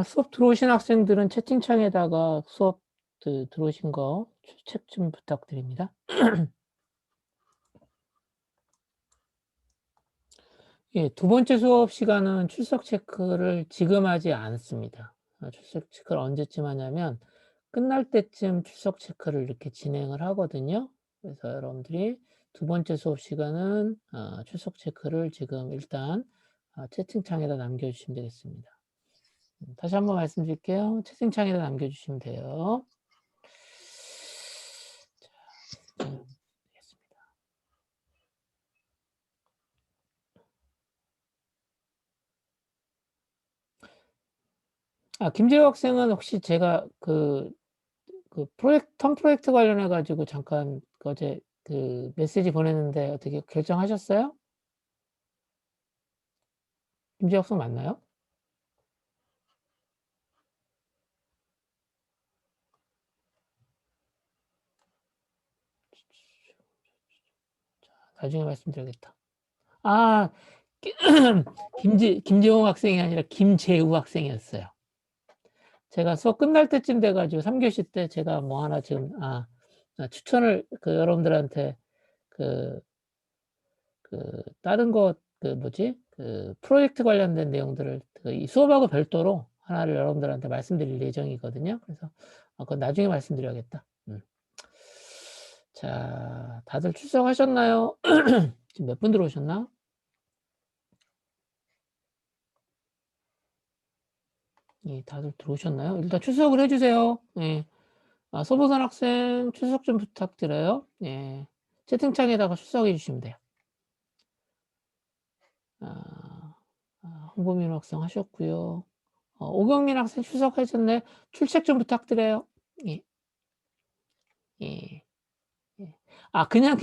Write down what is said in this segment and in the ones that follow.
수업 들어오신 학생들은 채팅창에다가 수업 들어오신 거 책 좀 부탁드립니다. 예, 두 번째 수업 시간은 출석 체크를 지금 하지 않습니다. 출석 체크를 언제쯤 하냐면 끝날 때쯤 출석 체크를 이렇게 진행을 하거든요. 그래서 여러분들이 두 번째 수업 시간은 출석 체크를 지금 일단 채팅창에다 남겨주시면 되겠습니다. 다시 한번 말씀드릴게요. 채팅창에다 남겨주시면 돼요. 자, 되겠습니다. 김재호 학생은 혹시 제가 텀 프로젝트 관련해가지고 잠깐 어제 메시지 보냈는데 어떻게 결정하셨어요? 김재호 학생 맞나요? 나중에 말씀드려야겠다. 김재홍 학생이 아니라 김재우 학생이었어요. 제가 수업 끝날 때쯤 돼가지고 3교시 때 제가 뭐 하나 지금, 추천을 여러분들한테 다른 거, 프로젝트 관련된 내용들을 이 수업하고 별도로 하나를 여러분들한테 말씀드릴 예정이거든요. 그래서 그건 나중에 말씀드려야겠다. 자, 다들 출석하셨나요? 지금 몇 분 들어오셨나? 예, 다들 들어오셨나요? 일단 출석을 해주세요. 예. 소보선 학생 출석 좀 부탁드려요. 예. 채팅창에다가 출석해 주시면 돼요. 홍보민 학생 하셨고요. 오경민 학생 출석하셨네. 출석 좀 부탁드려요. 예. 예. 예. 그냥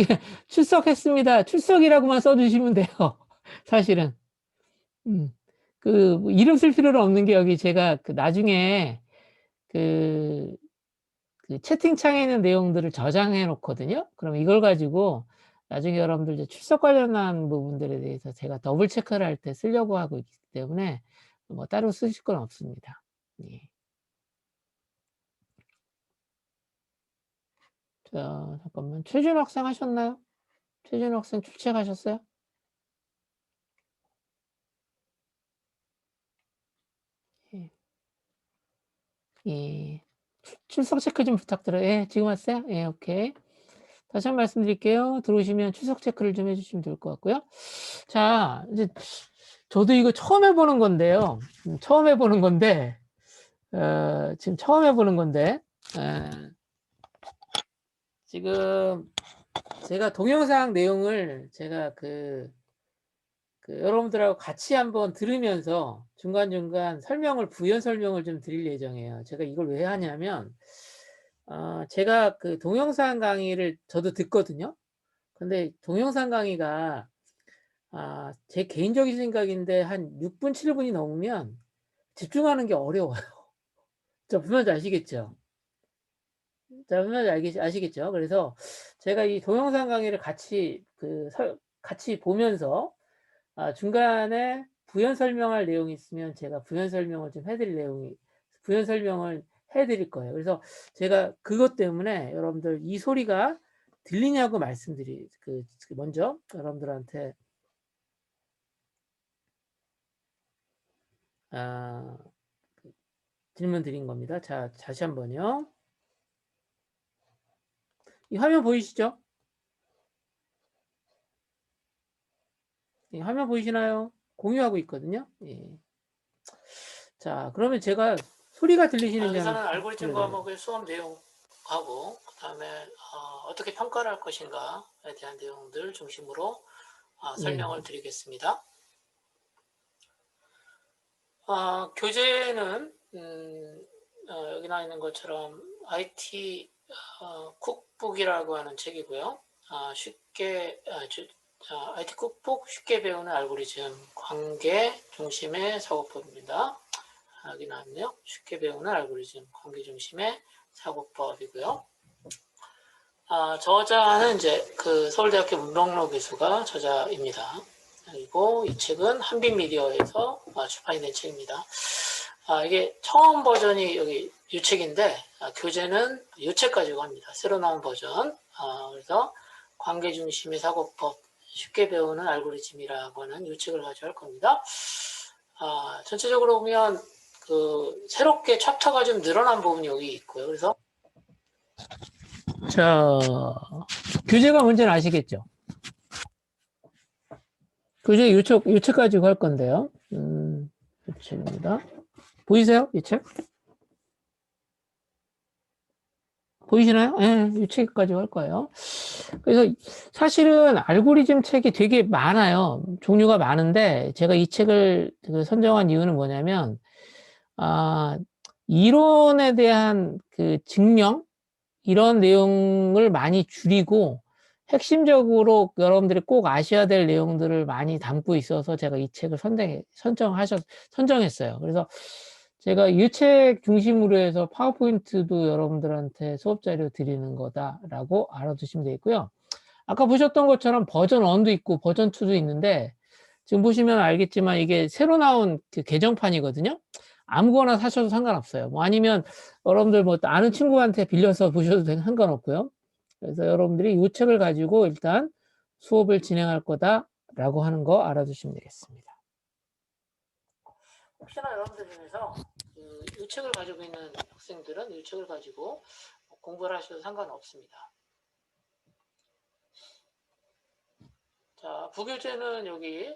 출석했습니다. 출석이라고만 써주시면 돼요. 사실은. 뭐 이름 쓸 필요는 없는 게 여기 제가 나중에 채팅창에 있는 내용들을 저장해 놓거든요. 그럼 이걸 가지고 나중에 여러분들 이제 출석 관련한 부분들에 대해서 제가 더블 체크를 할 때 쓰려고 하고 있기 때문에 뭐 따로 쓰실 건 없습니다. 예. 자, 잠깐만. 최준 학생 하셨나요? 최준 학생 출첵하셨어요? 예. 예. 출석 체크 좀 부탁드려요. 예, 지금 왔어요? 예, 오케이. 다시 한번 말씀드릴게요. 들어오시면 출석 체크를 좀 해주시면 될 것 같고요. 자, 이제 저도 이거 처음 해보는 건데요. 처음 해보는 건데, 지금 처음 해보는 건데, 지금 제가 동영상 내용을 제가 여러분들하고 같이 한번 들으면서 중간중간 부연 설명을 좀 드릴 예정이에요. 제가 이걸 왜 하냐면, 제가 동영상 강의를 저도 듣거든요. 근데 동영상 강의가 제 개인적인 생각인데 한 6분, 7분이 넘으면 집중하는 게 어려워요. 저 무슨 말인지 아시겠죠? 자, 무슨 말인지 아시겠죠? 그래서 제가 이 동영상 강의를 같이 보면서 중간에 부연 설명할 내용이 있으면 제가 부연 설명을 좀 부연 설명을 해드릴 거예요. 그래서 제가 그것 때문에 여러분들 이 소리가 들리냐고 먼저 여러분들한테 질문 드린 겁니다. 자, 다시 한번요. 이 화면 보이시죠? 이 화면 보이시나요? 공유하고 있거든요. 예. 자, 그러면 제가 소리가 들리시는지 우선은 알고리즘 과목의 수업 내용하고 그다음에 어떻게 평가를 할 것인가에 대한 내용들 중심으로 설명을 드리겠습니다. 교재는 여기 나와 있는 것처럼 IT 쿡북이라고 하는 책이고요. IT 쿡북 쉽게 배우는 알고리즘 관계 중심의 사고법입니다. 여기 나왔네요. 쉽게 배우는 알고리즘 관계 중심의 사고법이고요. 저자는 이제 서울대학교 문병로 교수가 저자입니다. 그리고 이 책은 한빛미디어에서 출판이 된 책입니다. 이게 처음 버전이 여기 유책인데 교재는 요책 가지고 합니다. 새로 나온 버전. 그래서 관계 중심의 사고법 쉽게 배우는 알고리즘이라고 하는 요책을 가지고 할 겁니다. 전체적으로 보면 그 새롭게 챕터가 좀 늘어난 부분이 여기 있고요. 그래서 자, 교재가 문제는 아시겠죠? 교재 유책 가지고 할 건데요. 유책입니다. 보이세요? 유책? 보이시나요? 예, 이 책 가지고 할 거예요. 그래서 사실은 알고리즘 책이 되게 많아요. 종류가 많은데 제가 이 책을 선정한 이유는 뭐냐면, 이론에 대한 그 증명? 이런 내용을 많이 줄이고 핵심적으로 여러분들이 꼭 아셔야 될 내용들을 많이 담고 있어서 제가 이 책을 선정했어요. 그래서 제가 이 책 중심으로 해서 파워포인트도 여러분들한테 수업 자료 드리는 거다라고 알아두시면 되겠고요. 아까 보셨던 것처럼 버전 1도 있고 버전 2도 있는데 지금 보시면 알겠지만 이게 새로 나온 그 개정판이거든요. 아무거나 사셔도 상관없어요. 뭐 아니면 여러분들 뭐 아는 친구한테 빌려서 보셔도 상관없고요. 그래서 여러분들이 이 책을 가지고 일단 수업을 진행할 거다라고 하는 거 알아두시면 되겠습니다. 혹시나 여러분들 중에서 이 책을 가지고 있는 학생들은 이 책을 가지고 공부를 하셔도 상관없습니다. 자, 부교재는 여기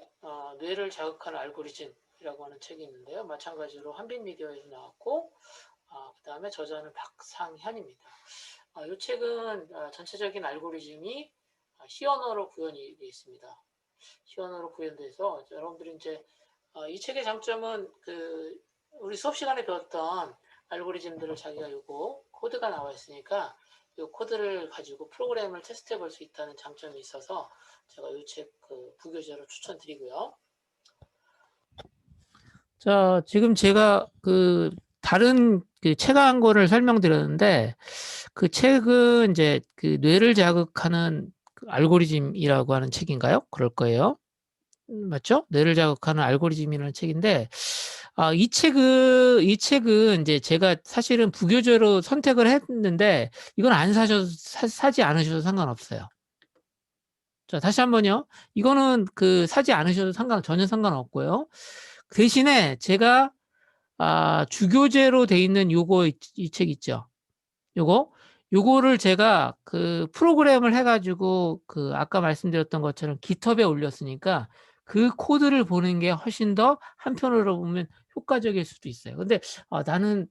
뇌를 자극하는 알고리즘이라고 하는 책이 있는데요. 마찬가지로 한빛미디어에서 나왔고 그 다음에 저자는 박상현입니다. 이 책은 전체적인 알고리즘이 시언어로 구현이 되어 있습니다. 시언어로 구현돼서 여러분들이 이제 이 책의 장점은 그 우리 수업 시간에 배웠던 알고리즘들을 자기가 요거 코드가 나와 있으니까 이 코드를 가지고 프로그램을 테스트해 볼 수 있다는 장점이 있어서 제가 이 책 그 부교재로 추천드리고요. 자, 지금 제가 그 다른 그 책 한 권을 설명드렸는데 그 책은 이제 그 뇌를 자극하는 그 알고리즘이라고 하는 책인가요? 그럴 거예요. 맞죠? 뇌를 자극하는 알고리즘이라는 책인데 이 책은 이제 제가 사실은 부교재로 선택을 했는데 이건 안 사지 않으셔도 상관없어요. 자, 다시 한번요. 이거는 그 사지 않으셔도 전혀 상관없고요. 대신에 제가 주교재로 돼 있는 이 책 있죠. 요거를 제가 그 프로그램을 해가지고 그 아까 말씀드렸던 것처럼 깃허브에 올렸으니까 그 코드를 보는 게 훨씬 더 한편으로 보면 효과적일 수도 있어요. 근데 나는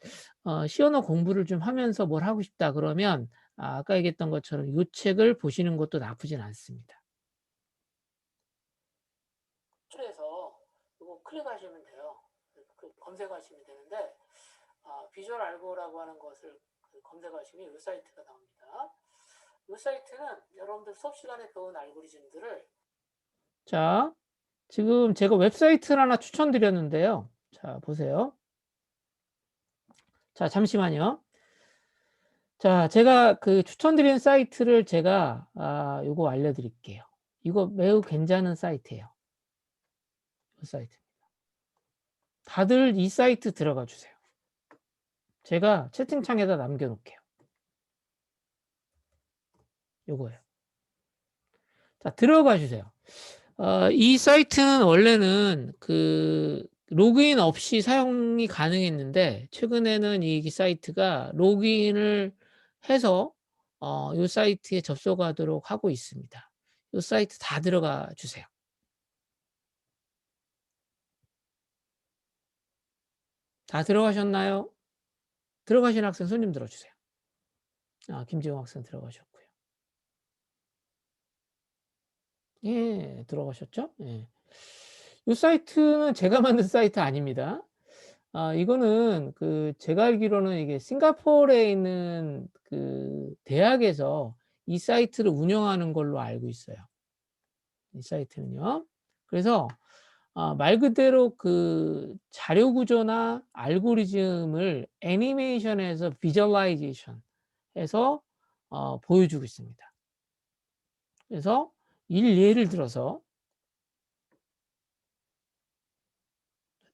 시언어 공부를 좀 하면서 뭘 하고 싶다 그러면 아까 얘기했던 것처럼 이 책을 보시는 것도 나쁘진 않습니다. 툴에서 이거 클릭하시면 돼요. 검색하시면 되는데 비주얼 알고라고 하는 것을 검색하시면 이 사이트가 나옵니다. 이 사이트는 여러분들 수업 시간에 배운 알고리즘들을 자, 지금 제가 웹사이트를 하나 추천드렸는데요. 자, 보세요. 자, 잠시만요. 자, 제가 그 추천드린 사이트를 제가 요거 알려드릴게요. 이거 매우 괜찮은 사이트예요. 이 사이트. 다들 이 사이트 들어가 주세요. 제가 채팅창에다 남겨놓을게요. 요거예요. 자, 들어가 주세요. 이 사이트는 원래는 그 로그인 없이 사용이 가능했는데 최근에는 이 사이트가 로그인을 해서 이 사이트에 접속하도록 하고 있습니다. 이 사이트 다 들어가 주세요. 다 들어가셨나요? 들어가신 학생 손 좀 들어주세요. 김지용 학생 들어가셨고요. 예, 들어가셨죠? 예. 이 사이트는 제가 만든 사이트 아닙니다. 이거는 그 제가 알기로는 이게 싱가포르에 있는 그 대학에서 이 사이트를 운영하는 걸로 알고 있어요. 이 사이트는요. 그래서 말 그대로 그 자료 구조나 알고리즘을 애니메이션에서 비주얼라이제이션 해서 보여주고 있습니다. 그래서 예를 들어서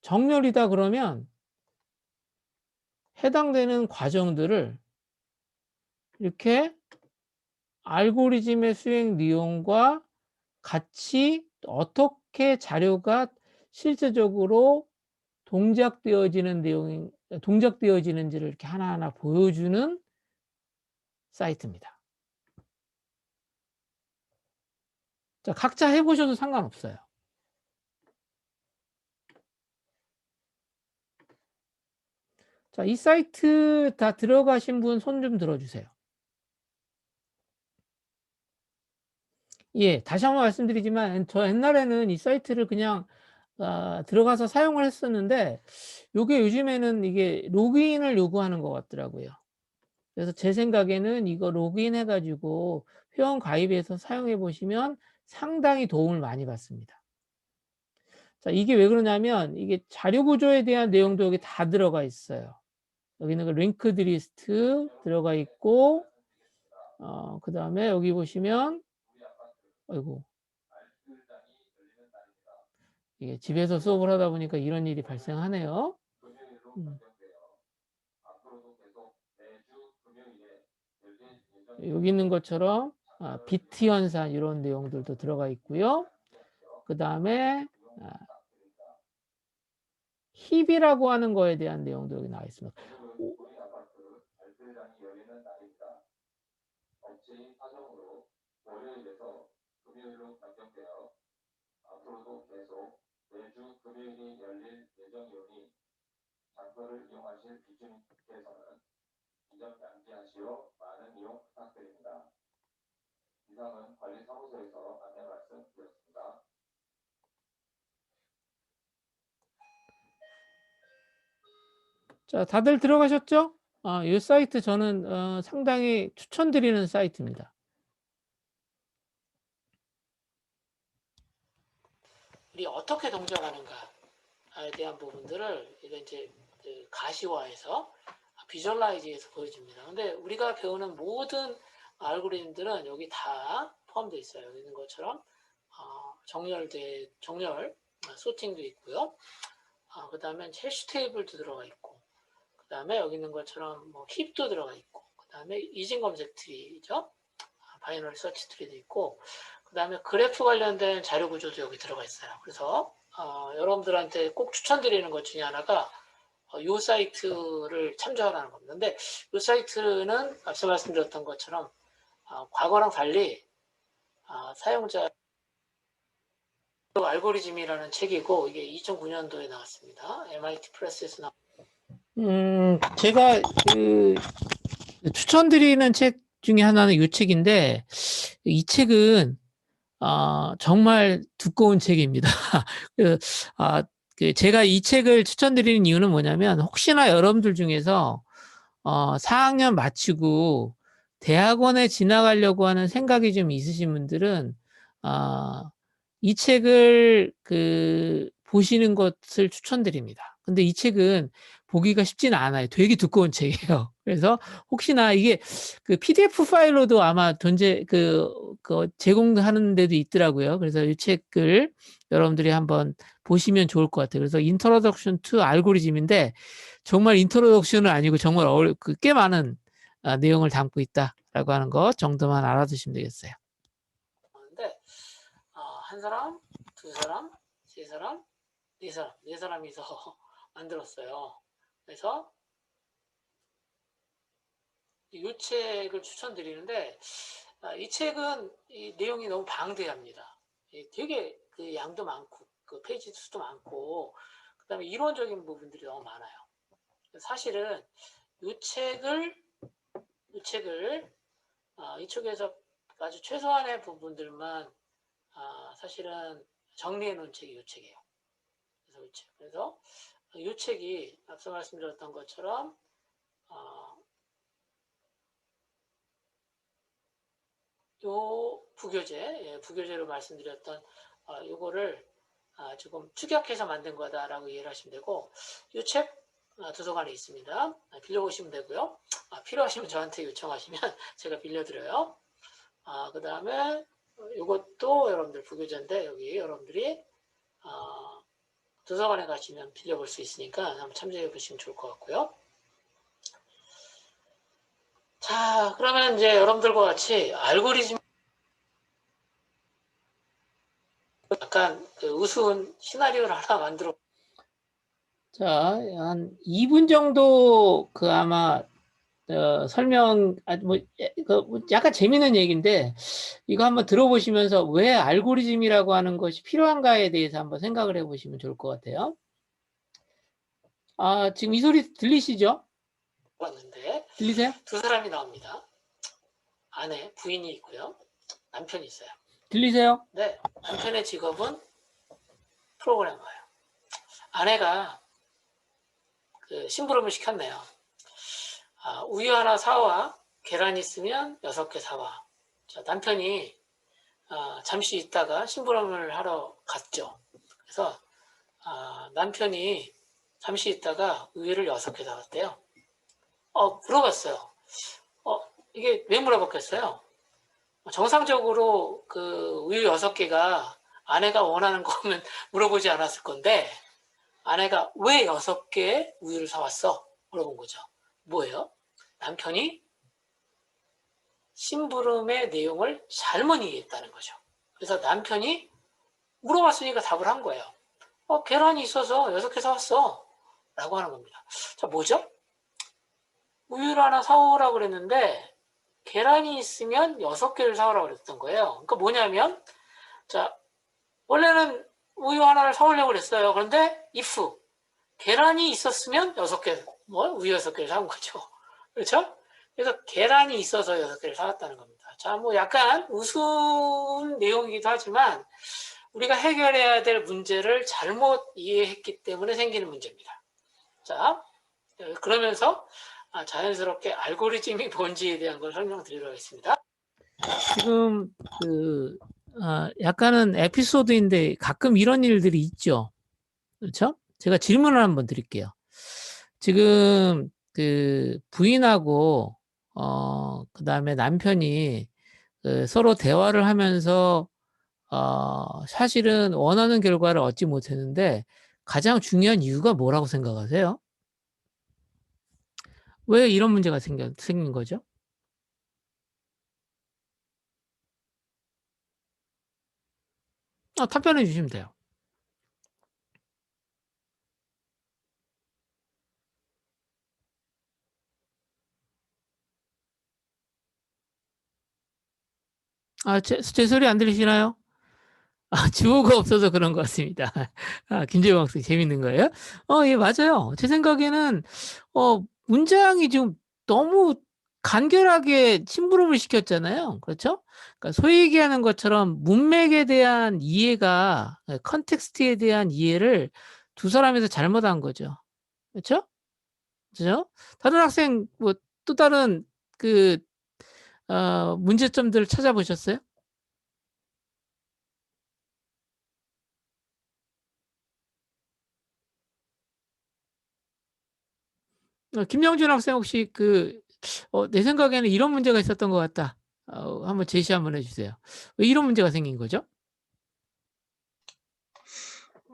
정렬이다 그러면 해당되는 과정들을 이렇게 알고리즘의 수행 내용과 같이 어떻게 자료가 실제적으로 동작되어지는지를 이렇게 하나하나 보여주는 사이트입니다. 자, 각자 해보셔도 상관없어요. 자, 이 사이트 다 들어가신 분 손 좀 들어주세요. 예, 다시 한번 말씀드리지만 저 옛날에는 이 사이트를 그냥 들어가서 사용을 했었는데 요게 요즘에는 이게 로그인을 요구하는 것 같더라고요. 그래서 제 생각에는 이거 로그인 해가지고 회원 가입해서 사용해 보시면 상당히 도움을 많이 받습니다. 자, 이게 왜 그러냐면 이게 자료 구조에 대한 내용도 여기 다 들어가 있어요. 여기는 그 링크드 리스트 들어가 있고, 그 다음에 여기 보시면, 아이고, 이게 집에서 수업을 하다 보니까 이런 일이 발생하네요. 여기 있는 것처럼 비트 현상 이런 내용들도 들어가 있고요. 그 다음에 힙이라고 하는 거에 대한 내용도 여기 나와 있습니다. 앞으로도 계속 매주 금요일이 열릴 예정이오니 장소를 이용하실 비주님께서는 이 점 양지하시어 많은 이용 부탁드립니다. 이상은 관리사무소에서 안내 말씀드렸습니다. 자, 다들 들어가셨죠? 이 사이트 저는 상당히 추천드리는 사이트입니다. 우리 어떻게 동작하는가에 대한 부분들을 이제 가시화해서 비주얼라이즈해서 보여줍니다. 근데 우리가 배우는 모든 알고리즘들은 여기 다 포함되어 있어요. 여기 있는 것처럼 정렬 소팅도 있고요. 그 다음에 해시 테이블도 들어가 있고, 그 다음에 여기 있는 것처럼 뭐 힙도 들어가 있고, 그 다음에 이진 검색 트리죠. 바이너리 서치 트리도 있고, 그 다음에 그래프 관련된 자료 구조도 여기 들어가 있어요. 그래서 여러분들한테 꼭 추천드리는 것 중에 하나가 이 사이트를 참조하라는 겁니다. 근데 이 사이트는 앞서 말씀드렸던 것처럼 과거랑 달리 사용자 알고리즘이라는 책이고 이게 2009년도에 나왔습니다. MIT 프레스에서 제가 추천드리는 책 중에 하나는 이 책인데 이 책은 정말 두꺼운 책입니다. 제가 이 책을 추천드리는 이유는 뭐냐면 혹시나 여러분들 중에서 4학년 마치고 대학원에 진학하려고 하는 생각이 좀 있으신 분들은 이 책을 보시는 것을 추천드립니다. 근데 이 책은 보기가 쉽지는 않아요. 되게 두꺼운 책이에요. 그래서 혹시나 이게 PDF 파일로도 아마 제공하는 데도 있더라고요. 그래서 이 책을 여러분들이 한번 보시면 좋을 것 같아요. 그래서 인트로덕션 투 알고리즘인데 정말 인트로덕션은 아니고 정말 꽤 많은 내용을 담고 있다라고 하는 것 정도만 알아두시면 되겠어요. 근데 한 사람, 두 사람, 세 사람, 네 사람이서 만들었어요. 그래서 이 책을 추천드리는데 이 책은 이 내용이 너무 방대합니다. 되게 양도 많고 페이지 수도 많고 그다음에 이론적인 부분들이 너무 많아요. 사실은 이 책을 이쪽에서 아주 최소한의 부분들만 사실은 정리해 놓은 책이 이 책이에요. 그래서 이 책이 앞서 말씀드렸던 것처럼 요 부교재로 말씀드렸던 요거를 조금 축약해서 만든 거다라고 이해를 하시면 되고 이 책 도서관에 있습니다. 빌려오시면 되고요. 필요하시면 저한테 요청하시면 제가 빌려드려요. 그 다음에 이것도 여러분들 부교재인데 여기 여러분들이 도서관에 가시면 빌려볼 수 있으니까 한번 참조해 보시면 좋을 것 같고요. 자, 그러면 이제 여러분들과 같이 알고리즘 약간 그 우스운 시나리오를 하나 만들어. 자, 한 2분 정도 그 아마 설명, 뭐 약간 재밌는 얘기인데 이거 한번 들어보시면서 왜 알고리즘이라고 하는 것이 필요한가에 대해서 한번 생각을 해보시면 좋을 것 같아요. 아, 지금 이 소리 들리시죠? 왔는데 들리세요? 두 사람이 나옵니다. 아내, 부인이 있고요. 남편이 있어요. 들리세요? 네. 남편의 직업은 프로그래머예요. 아내가 그 심부름을 시켰네요. 아, 우유 하나 사와, 계란 있으면 6개 사와. 자, 남편이 잠시 있다가 심부름을 하러 갔죠. 그래서 남편이 잠시 있다가 우유를 6개 사왔대요. 물어봤어요. 이게 왜 물어봤겠어요? 정상적으로 그 우유 6개가 아내가 원하는 거면 물어보지 않았을 건데 아내가 왜 6개 우유를 사왔어? 물어본 거죠. 뭐예요? 남편이 심부름의 내용을 잘못 이해했다는 거죠. 그래서 남편이 물어봤으니까 답을 한 거예요. 계란이 있어서 6개 사왔어. 라고 하는 겁니다. 자, 뭐죠? 우유를 하나 사오라고 그랬는데 계란이 있으면 6개를 사오라고 그랬던 거예요. 그러니까 뭐냐면 자, 원래는 우유 하나를 사오려고 그랬어요. 그런데 if 계란이 있었으면 6개, 우유 6개를 사온 거죠. 그렇죠? 그래서 계란이 있어서 6개를 사왔다는 겁니다. 자, 뭐 약간 우스운 내용이기도 하지만 우리가 해결해야 될 문제를 잘못 이해했기 때문에 생기는 문제입니다. 자, 그러면서 자연스럽게 알고리즘이 뭔지에 대한 걸 설명드리도록 하겠습니다. 지금 약간은 에피소드인데 가끔 이런 일들이 있죠. 그렇죠? 제가 질문을 한번 드릴게요. 지금 그 부인하고 그다음에 남편이 서로 대화를 하면서 사실은 원하는 결과를 얻지 못했는데 가장 중요한 이유가 뭐라고 생각하세요? 왜 이런 문제가 생긴 거죠? 답변해 주시면 돼요. 제 소리 안 들리시나요? 주어가 없어서 그런 것 같습니다. 김재영 학생 재밌는 거예요? 예, 맞아요. 제 생각에는, 문장이 지금 너무 간결하게 심부름을 시켰잖아요. 그렇죠? 그러니까 소위 얘기하는 것처럼 문맥에 대한 이해가, 컨텍스트에 대한 이해를 두 사람에서 잘못한 거죠. 그렇죠? 그죠? 다른 학생, 뭐, 또 다른 그, 문제점들을 찾아보셨어요? 김영준 학생 혹시 내 생각에는 이런 문제가 있었던 것 같다. 한번 제시 한번 해주세요. 왜 이런 문제가 생긴 거죠?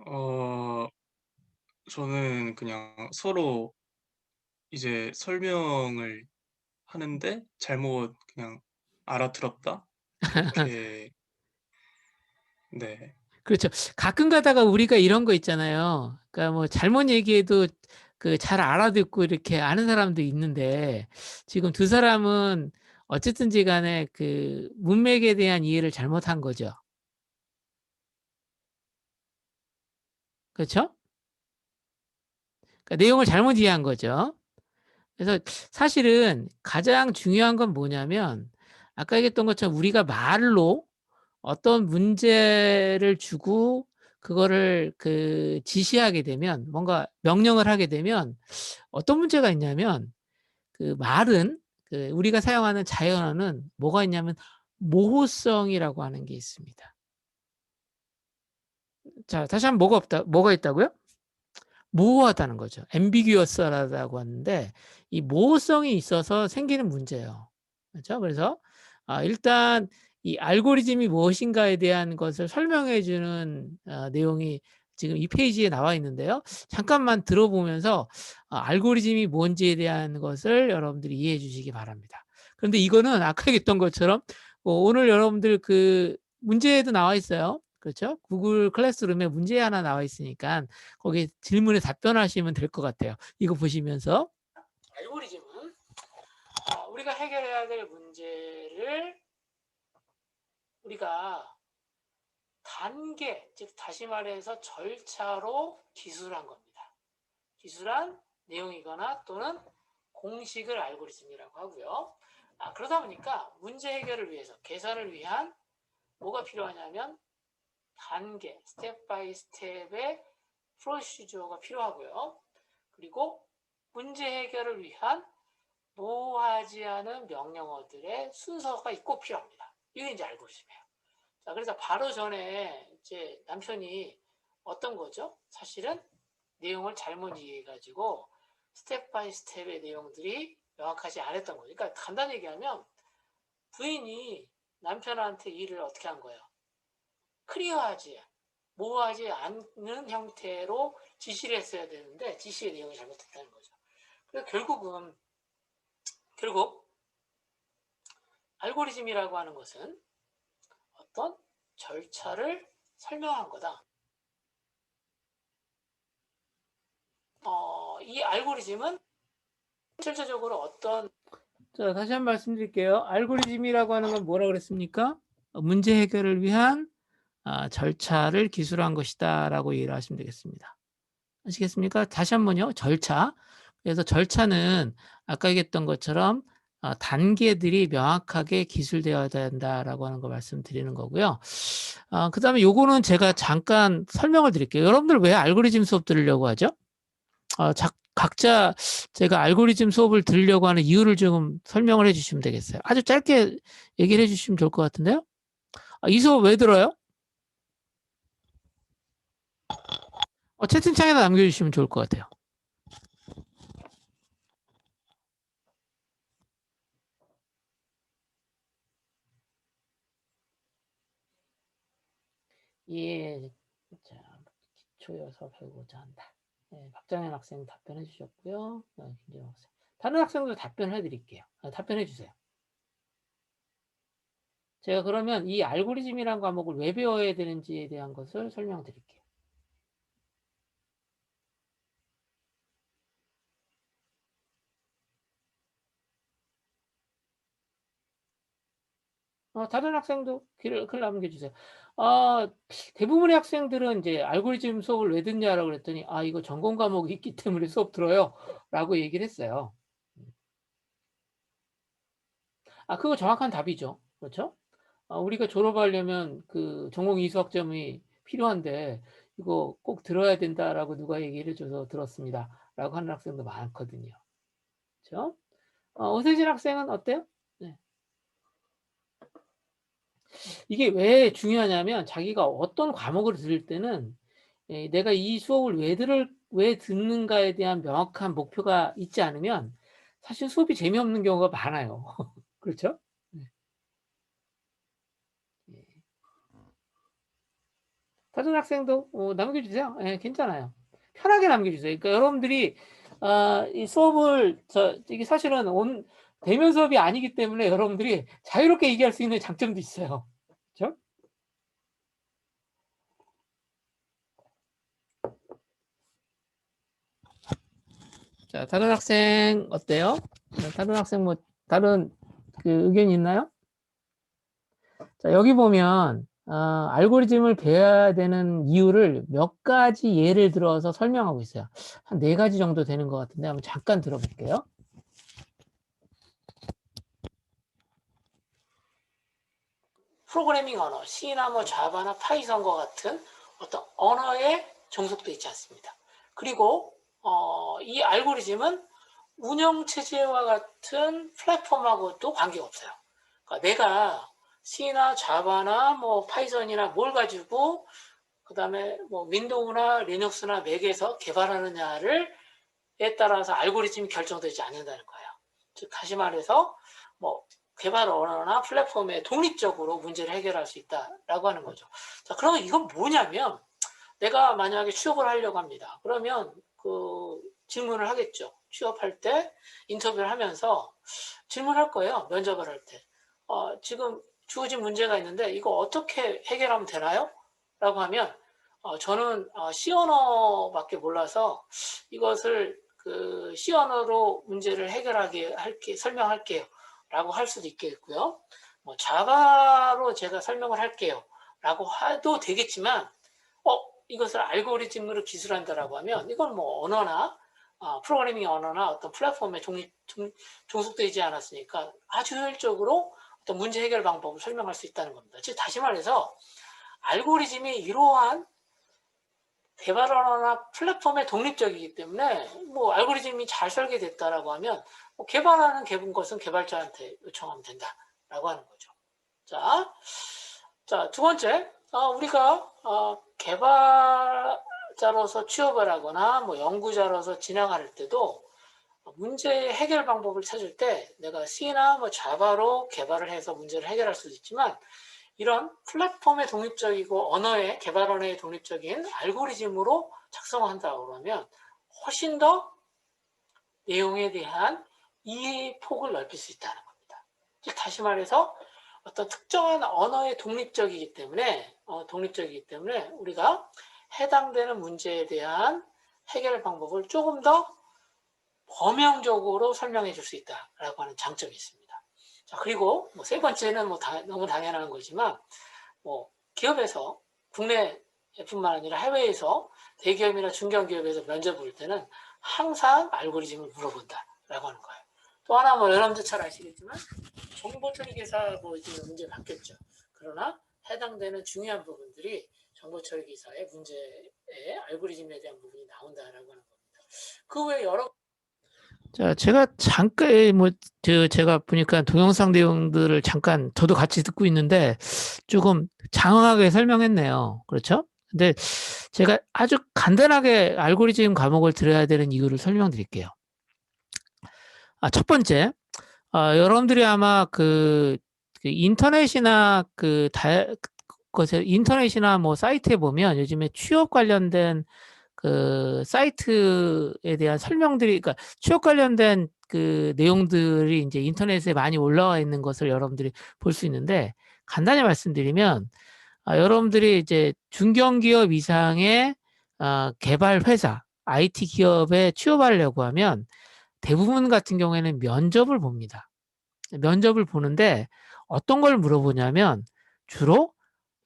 어, 저는 그냥 서로 이제 설명을 하는데 잘못 그냥 알아들었다? 이렇게, 네. 그렇죠. 가끔 가다가 우리가 이런 거 있잖아요. 그러니까 뭐 잘못 얘기해도 그 잘 알아듣고 이렇게 아는 사람도 있는데 지금 두 사람은 어쨌든지 간에 그 문맥에 대한 이해를 잘못한 거죠. 그렇죠? 그러니까 내용을 잘못 이해한 거죠. 그래서 사실은 가장 중요한 건 뭐냐면 아까 얘기했던 것처럼 우리가 말로 어떤 문제를 주고 그거를 지시하게 되면 뭔가 명령을 하게 되면 어떤 문제가 있냐면 그 말은 우리가 사용하는 자연어는 뭐가 있냐면 모호성이라고 하는 게 있습니다. 자, 다시 한번 뭐가 있다고요? 모호하다는 거죠. ambiguous라고 하는데 이 모호성이 있어서 생기는 문제예요. 그렇죠? 그래서 일단 이 알고리즘이 무엇인가에 대한 것을 설명해 주는 내용이 지금 이 페이지에 나와 있는데요. 잠깐만 들어보면서 알고리즘이 뭔지에 대한 것을 여러분들이 이해해 주시기 바랍니다. 그런데 이거는 아까 얘기했던 것처럼 오늘 여러분들 그 문제에도 나와 있어요. 그렇죠? 구글 클래스룸에 문제 하나 나와 있으니까 거기 질문에 답변하시면 될 것 같아요. 이거 보시면서 알고리즘은 우리가 해결해야 될 문제를 우리가 단계, 즉 다시 말해서 절차로 기술한 겁니다. 기술한 내용이거나 또는 공식을 알고리즘이라고 하고요. 그러다 보니까 문제 해결을 위해서, 계산을 위한 뭐가 필요하냐면 단계, 스텝 바이 스텝의 프로시저가 필요하고요. 그리고 문제 해결을 위한 모호하지 않은 명령어들의 순서가 있고 필요합니다. 이게 이제 알고리즘이에요. 자, 그래서 바로 전에 이제 남편이 어떤 거죠? 사실은 내용을 잘못 이해해가지고 스텝 바이 스텝의 내용들이 명확하지 않았던 거죠. 그러니까 간단히 얘기하면 부인이 남편한테 일을 어떻게 한 거예요? 클리어하지, 모호하지 않는 형태로 지시를 했어야 되는데 지시의 내용이 잘못됐다는 거죠. 그래서 결국 알고리즘이라고 하는 것은 어떤 절차를 설명한 거다. 이 알고리즘은 실질적으로 어떤 자, 다시 한 번 말씀드릴게요. 알고리즘이라고 하는 건 뭐라고 그랬습니까? 문제 해결을 위한 절차를 기술한 것이다 라고 이해를 하시면 되겠습니다. 아시겠습니까? 다시 한번요. 절차. 그래서 절차는 아까 얘기했던 것처럼 단계들이 명확하게 기술되어야 된다라고 하는 거 말씀드리는 거고요. 그 다음에 요거는 제가 잠깐 설명을 드릴게요. 여러분들 왜 알고리즘 수업 들으려고 하죠? 각자 제가 알고리즘 수업을 들으려고 하는 이유를 좀 설명을 해주시면 되겠어요. 아주 짧게 얘기를 해주시면 좋을 것 같은데요. 이 수업 왜 들어요? 채팅창에다 남겨주시면 좋을 것 같아요. 예, 자, 기초여서 배우고자 한다. 네, 박정현 학생 답변해 주셨고요. 김재영 학생. 다른 학생도 답변해 드릴게요. 답변해 주세요. 제가 그러면 이 알고리즘이라는 과목을 왜 배워야 되는지에 대한 것을 설명드릴게요. 다른 학생도 글 남겨주세요. 대부분의 학생들은 이제 알고리즘 수업을 왜 듣냐라고 그랬더니, 이거 전공 과목이 있기 때문에 수업 들어요. 라고 얘기를 했어요. 그거 정확한 답이죠. 그렇죠? 우리가 졸업하려면 그 전공 이수학점이 필요한데, 이거 꼭 들어야 된다라고 누가 얘기를 해줘서 들었습니다. 라고 하는 학생도 많거든요. 그렇죠? 오세진 학생은 어때요? 네. 이게 왜 중요하냐면 자기가 어떤 과목을 들을 때는 내가 이 수업을 왜 듣는가에 대한 명확한 목표가 있지 않으면 사실 수업이 재미없는 경우가 많아요. 그렇죠? 네. 다른 학생도 남겨주세요. 괜찮아요. 편하게 남겨주세요. 그러니까 여러분들이 이 수업을 이게 사실은 대면 수업이 아니기 때문에 여러분들이 자유롭게 얘기할 수 있는 장점도 있어요. 그렇죠? 자, 다른 학생 어때요? 다른 학생 다른 그 의견이 있나요? 자, 여기 보면 알고리즘을 배워야 되는 이유를 몇 가지 예를 들어서 설명하고 있어요. 한 4가지 정도 되는 것 같은데 한번 잠깐 들어볼게요. 프로그래밍 언어, C나 뭐 자바나 파이썬과 같은 어떤 언어에 종속되어 있지 않습니다. 그리고 이 알고리즘은 운영체제와 같은 플랫폼하고도 관계가 없어요. 그러니까 내가 C나 자바나 뭐 파이썬이나 뭘 가지고 그 다음에 뭐 윈도우나 리눅스나 맥에서 개발하느냐에 따라서 알고리즘이 결정되지 않는다는 거예요. 즉 다시 말해서 뭐 개발 언어나 플랫폼에 독립적으로 문제를 해결할 수 있다라고 하는 거죠. 자, 그러면 이건 뭐냐면 내가 만약에 취업을 하려고 합니다. 그러면 그 질문을 하겠죠. 취업할 때 인터뷰를 하면서 질문할 거예요. 면접을 할 때. 지금 주어진 문제가 있는데 이거 어떻게 해결하면 되나요? 라고 하면 저는 C 언어밖에 몰라서 이것을 그 C 언어로 문제를 해결하게 할게 설명할게요. 라고 할 수도 있겠고요. 뭐 자바로 제가 설명을 할게요. 라고 해도 되겠지만 이것을 알고리즘으로 기술한다라고 하면 이건 뭐 언어나 프로그래밍 언어나 어떤 플랫폼에 종속되지 않았으니까 아주 효율적으로 어떤 문제 해결 방법을 설명할 수 있다는 겁니다. 즉 다시 말해서 알고리즘이 이러한 개발 언어나 플랫폼에 독립적이기 때문에 뭐 알고리즘이 잘 설계됐다라고 하면 뭐 개발하는 것은 개발자한테 요청하면 된다라고 하는 거죠. 자, 두 번째, 우리가 개발자로서 취업을 하거나 뭐 연구자로서 진학할 때도 문제 해결 방법을 찾을 때 내가 C나 뭐 자바로 개발을 해서 문제를 해결할 수도 있지만 이런 플랫폼의 독립적이고 언어의 개발 언어의 독립적인 알고리즘으로 작성한다고 그러면 훨씬 더 내용에 대한 이해의 폭을 넓힐 수 있다는 겁니다. 즉 다시 말해서 어떤 특정한 언어의 독립적이기 때문에 우리가 해당되는 문제에 대한 해결 방법을 조금 더 범용적으로 설명해 줄 수 있다라고 하는 장점이 있습니다. 자, 그리고 세 번째는 너무 당연한 거지만 기업에서 국내뿐만 아니라 해외에서 대기업이나 중견기업에서 면접 볼 때는 항상 알고리즘을 물어본다라고 하는 거예요. 또 하나 여러분들 잘 아시겠지만 정보 처리 기사 이제 문제 바뀌었죠. 그러나 해당되는 중요한 부분들이 정보 처리 기사의 문제에 알고리즘에 대한 부분이 나온다라고 하는 겁니다. 그 외에 여러 자, 제가 잠깐 제가 보니까 동영상 내용들을 잠깐 저도 같이 듣고 있는데 조금 장황하게 설명했네요. 그렇죠? 근데 제가 아주 간단하게 알고리즘 과목을 들어야 되는 이유를 설명드릴게요. 첫 번째, 여러분들이 아마 인터넷이나 인터넷이나 뭐 사이트에 보면 요즘에 취업 관련된 사이트에 대한 설명들이, 그러니까 취업 관련된 내용들이 이제 인터넷에 많이 올라와 있는 것을 여러분들이 볼 수 있는데, 간단히 말씀드리면, 여러분들이 이제 중견기업 이상의 개발 회사, IT 기업에 취업하려고 하면 대부분 같은 경우에는 면접을 봅니다. 면접을 보는데 어떤 걸 물어보냐면 주로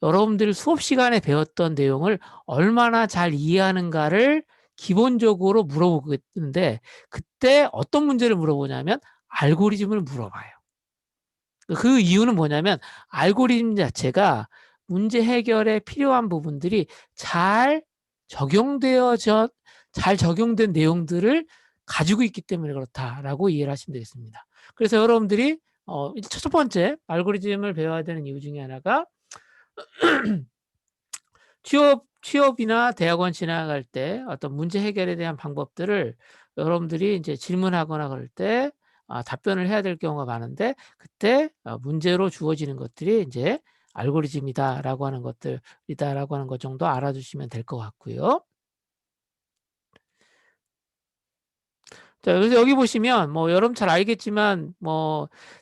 여러분들 수업 시간에 배웠던 내용을 얼마나 잘 이해하는가를 기본적으로 물어보는데 그때 어떤 문제를 물어보냐면 알고리즘을 물어봐요. 그 이유는 뭐냐면 알고리즘 자체가 문제 해결에 필요한 부분들이 잘 적용된 내용들을 가지고 있기 때문에 그렇다라고 이해를 하시면 되겠습니다. 그래서 여러분들이 첫 번째 알고리즘을 배워야 되는 이유 중에 하나가 취업이나 대학원 진학할 때 어떤 문제 해결에 대한 방법들을 여러분들이 이제 질문하거나 그럴 때 답변을 해야 될 경우가 많은데 그때 문제로 주어지는 것들이 이제 알고리즘이다라고 하는 것들이다라고 하는 것 정도 알아주시면 될 것 같고요. 자, 그래서 여기 보시면 여러분 잘 알겠지만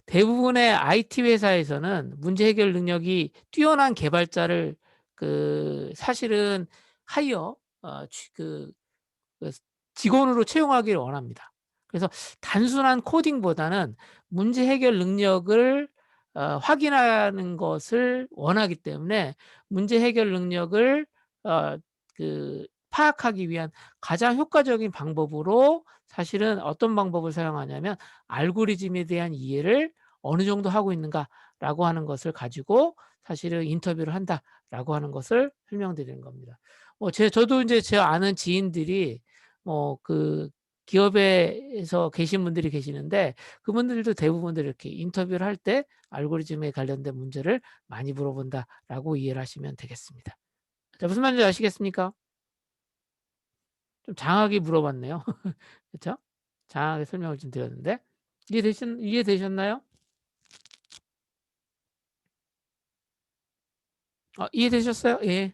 대부분의 IT 회사에서는 문제 해결 능력이 뛰어난 개발자를 사실은 하이어 그 직원으로 채용하기를 원합니다. 그래서 단순한 코딩보다는 문제 해결 능력을 확인하는 것을 원하기 때문에 문제 해결 능력을 파악하기 위한 가장 효과적인 방법으로 사실은 어떤 방법을 사용하냐면 알고리즘에 대한 이해를 어느 정도 하고 있는가라고 하는 것을 가지고 사실은 인터뷰를 한다라고 하는 것을 설명드리는 겁니다. 저도 이제 제 아는 지인들이 기업에서 계신 분들이 계시는데 그분들도 대부분들 이렇게 인터뷰를 할 때 알고리즘에 관련된 문제를 많이 물어본다라고 이해를 하시면 되겠습니다. 자, 무슨 말인지 아시겠습니까? 좀 장하게 물어봤네요. 그렇죠? 장하게 설명을 좀 드렸는데 이해되셨나요? 이해되셨어요? 예.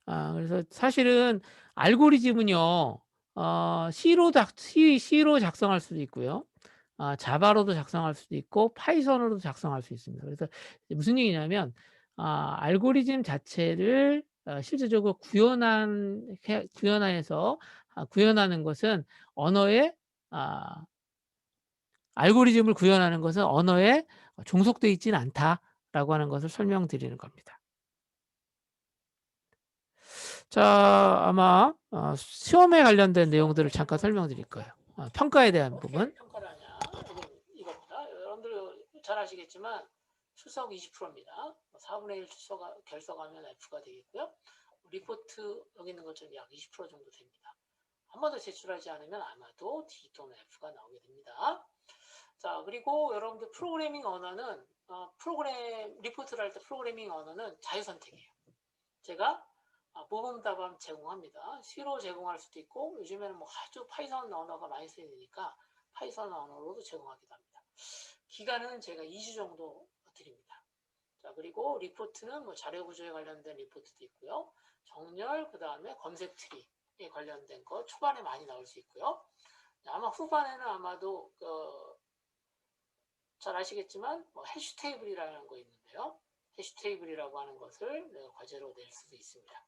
그래서 사실은 알고리즘은요, C로 작성할 수도 있고요. 자바로도 작성할 수도 있고 파이썬으로도 작성할 수 있습니다. 그래서 무슨 얘기냐면 알고리즘 자체를 실질적으로 구현하는 것은 언어에 알고리즘을 구현하는 것은 언어에 종속되어 있지는 않다라고 하는 것을 설명드리는 겁니다. 자, 아마 시험에 관련된 내용들을 잠깐 설명드릴 거예요. 평가에 대한 부분. 평가를 하냐? 이겁니다. 여러분들 잘 아시겠지만 출석 20%입니다. 4분의 1 결석하면 F가 되겠고요. 리포트 여기 있는 것처럼 약 20% 정도 됩니다. 한 번 더 제출하지 않으면 아마도 D 또는 F가 나오게 됩니다. 자, 그리고 여러분들 프로그래밍 언어는 리포트를 할 때 프로그래밍 언어는 자유선택이에요. 제가 모범 답안 제공합니다. C로 제공할 수도 있고 요즘에는 뭐 아주 파이썬 언어가 많이 쓰이니까 파이썬 언어로도 제공하기도 합니다. 기간은 제가 2주 정도 드립니다. 자, 그리고 리포트는 뭐 자료 구조에 관련된 리포트도 있고요. 정렬, 그 다음에 검색 트리에 관련된 거 초반에 많이 나올 수 있고요. 아마 후반에는 아마도 잘 아시겠지만 뭐 해시 테이블이라는 거 있는데요. 해시 테이블이라고 하는 것을 내가 과제로 낼 수도 있습니다.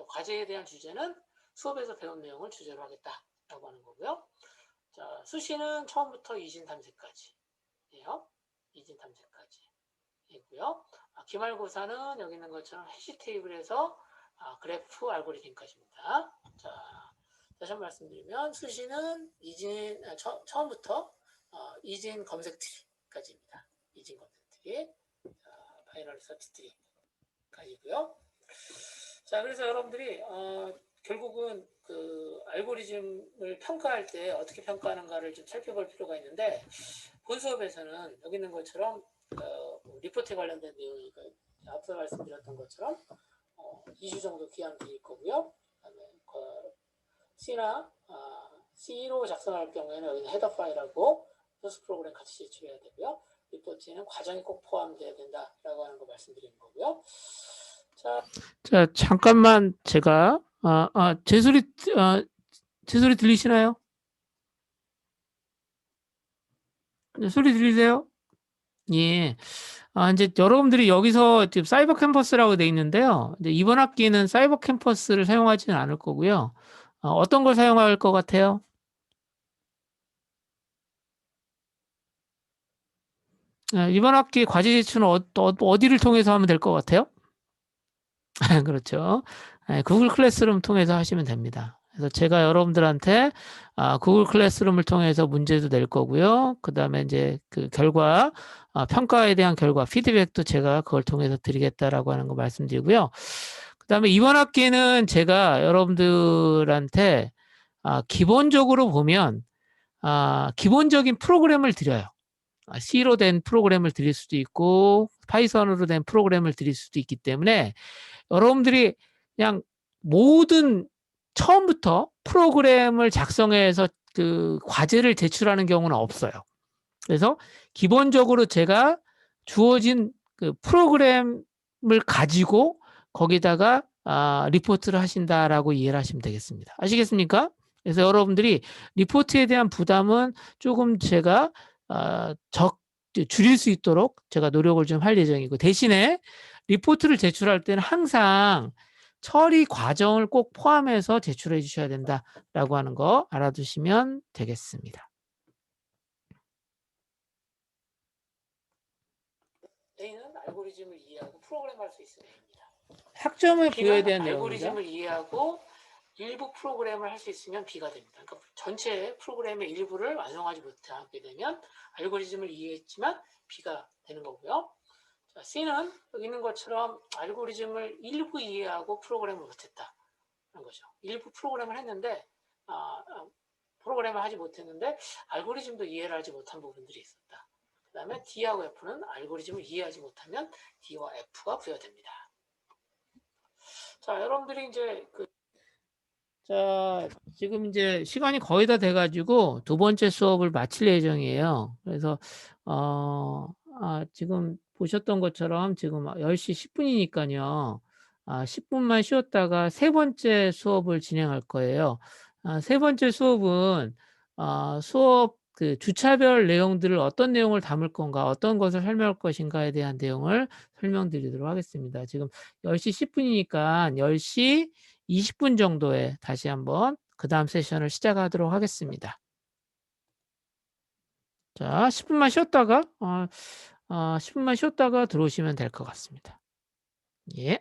과제에 대한 주제는 수업에서 배운 내용을 주제로 하겠다라고 하는 거고요. 자, 수시는 처음부터 이진 탐색까지예요. 이진 탐색까지이고요. 기말고사는 여기 있는 것처럼 해시 테이블에서 그래프 알고리즘까지입니다. 자, 다시 한번 말씀드리면 수시는 처음부터 이진 검색 트리까지입니다. 이진 검색 트리, 바이너리 서치 트리까지고요. 자, 그래서 여러분들이 결국은 그 알고리즘을 평가할 때 어떻게 평가하는가를 좀 살펴볼 필요가 있는데 본 수업에서는 여기 있는 것처럼 리포트에 관련된 내용이 앞서 말씀드렸던 것처럼 2주 정도 기한 드릴 거고요. 그다음에 C로 작성할 경우에는 여기는 헤더 파일하고 소스 프로그램 같이 제출해야 되고요. 리포트에는 과정이 꼭 포함되어야 된다라고 하는 거 말씀드리는 거고요. 자, 잠깐만 제가 제 소리 들리시나요? 소리 들리세요? 예. 이제 여러분들이 여기서 지금 사이버 캠퍼스라고 돼 있는데요. 이제 이번 학기는 사이버 캠퍼스를 사용하지는 않을 거고요. 어떤 걸 사용할 것 같아요? 이번 학기 과제 제출은 어디를 통해서 하면 될 것 같아요? 그렇죠. 구글 클래스룸 통해서 하시면 됩니다. 그래서 제가 여러분들한테 구글 클래스룸을 통해서 문제도 낼 거고요. 그 다음에 이제 그 결과, 평가에 대한 결과, 피드백도 제가 그걸 통해서 드리겠다라고 하는 거 말씀드리고요. 그 다음에 이번 학기는 제가 여러분들한테 기본적으로 보면 기본적인 프로그램을 드려요. C로 된 프로그램을 드릴 수도 있고 파이썬으로 된 프로그램을 드릴 수도 있기 때문에 여러분들이 그냥 모든 처음부터 프로그램을 작성해서 그 과제를 제출하는 경우는 없어요. 그래서 기본적으로 제가 주어진 그 프로그램을 가지고 거기다가 리포트를 하신다라고 이해를 하시면 되겠습니다. 아시겠습니까? 그래서 여러분들이 리포트에 대한 부담은 조금 제가 줄일 수 있도록 제가 노력을 좀 할 예정이고 대신에 리포트를 제출할 때는 항상 처리 과정을 꼭 포함해서 제출해 주셔야 된다라고 하는 거 알아두시면 되겠습니다. A는 알고리즘을 이해하고 프로그램할 수 있는 A입니다. 학점을 부여에 대한 내용입니다. 알고리즘을 이해하고 일부 프로그램을 할 수 있으면 B가 됩니다. 그러니까 전체 프로그램의 일부를 완성하지 못하게 되면 알고리즘을 이해했지만 B가 되는 거고요. 자, C는 여기 있는 것처럼 알고리즘을 일부 이해하고 프로그램을 못했다. 하는 거죠. 일부 프로그램을 했는데 프로그램을 하지 못했는데 알고리즘도 이해를 하지 못한 부분들이 있었다. 그 다음에 D하고 F는 알고리즘을 이해하지 못하면 D와 F가 부여됩니다. 자, 여러분들이 이제 자, 지금 이제 시간이 거의 다 돼가지고 두 번째 수업을 마칠 예정이에요. 그래서 지금 보셨던 것처럼 지금 10시 10분이니까요. 10분만 쉬었다가 세 번째 수업을 진행할 거예요. 세 번째 수업은 수업 그 주차별 내용들을 어떤 내용을 담을 건가, 어떤 것을 설명할 것인가에 대한 내용을 설명드리도록 하겠습니다. 지금 10시 10분이니까 10시 20분 정도에 다시 한번 그다음 세션을 시작하도록 하겠습니다. 자, 10분만 쉬었다가 10분만 쉬었다가 들어오시면 될 것 같습니다. 예.